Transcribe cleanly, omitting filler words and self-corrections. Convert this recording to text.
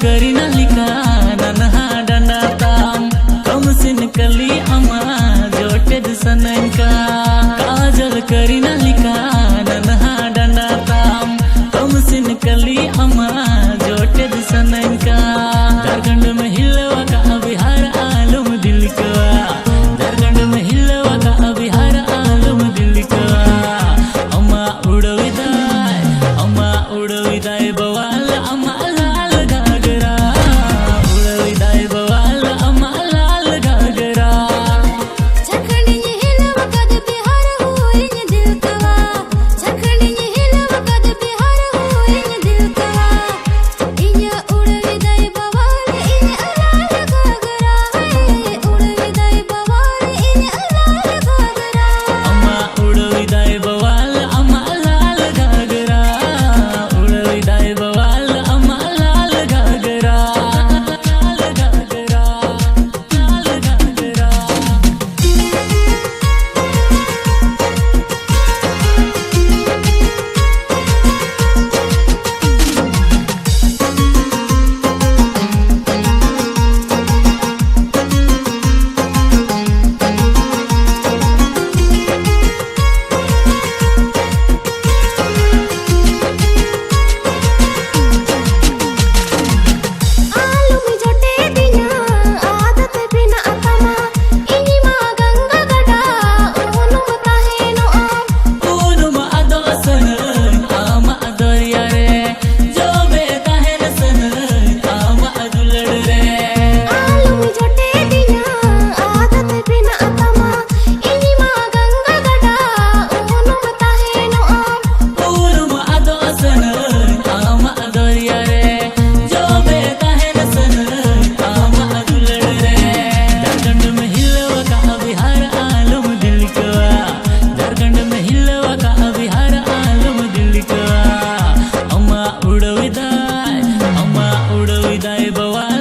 करीना लिखा नन्हा डंडाताम कमसिन कली अमा जोटे सनका काजल करीना लिखा नन्हा डंडाताम कमसिन कली अमा जोटे सनका झारखंड में हिलवा का बिहार आलम दिल का झारखंड में हिलवा का बिहार आलम दिल का अम्मा उड़विदाय बवाल अम्मा लाल घाघरा उड़विदाय बवाल अम्मा लाल घाघरा झारखंड ने हिलवा का बिहार हो इन दिल का झारखंड ने हिलवा का बिहार हो इन दिल का इन उड़विदाय बवाल इन लाल घाघरा है उड़विदाय बवाल इन लाल घाघरा अम्मा उड़विदाय बवाल अम्मा लाल घाघरा उड़विदाय बवाल अम्मा लाल घाघरा लाल घाघरा लाल घाघरा आलू में जोटे दिया आदत बिना अतमा इनी मां गंगा गड़ा ओनु मता है नो ऊनुम अदोसन आमा अदोरिया रे जो बेता है नसन आमा अदुलड़ रे आलू में जोटे दिया आदत बिना अतमा इनी मां गंगा गड़ा ओनु मता है नो ऊनुम अदोसन आमा अदोरिया रे जो बेता है नसन आमा अदुलड़ रे झारखंड में हिलवा का बिहार आलम दिल का झारखंड में हिलवा का बिहार आलम दिल का अम्मा उड़विदाय बवाल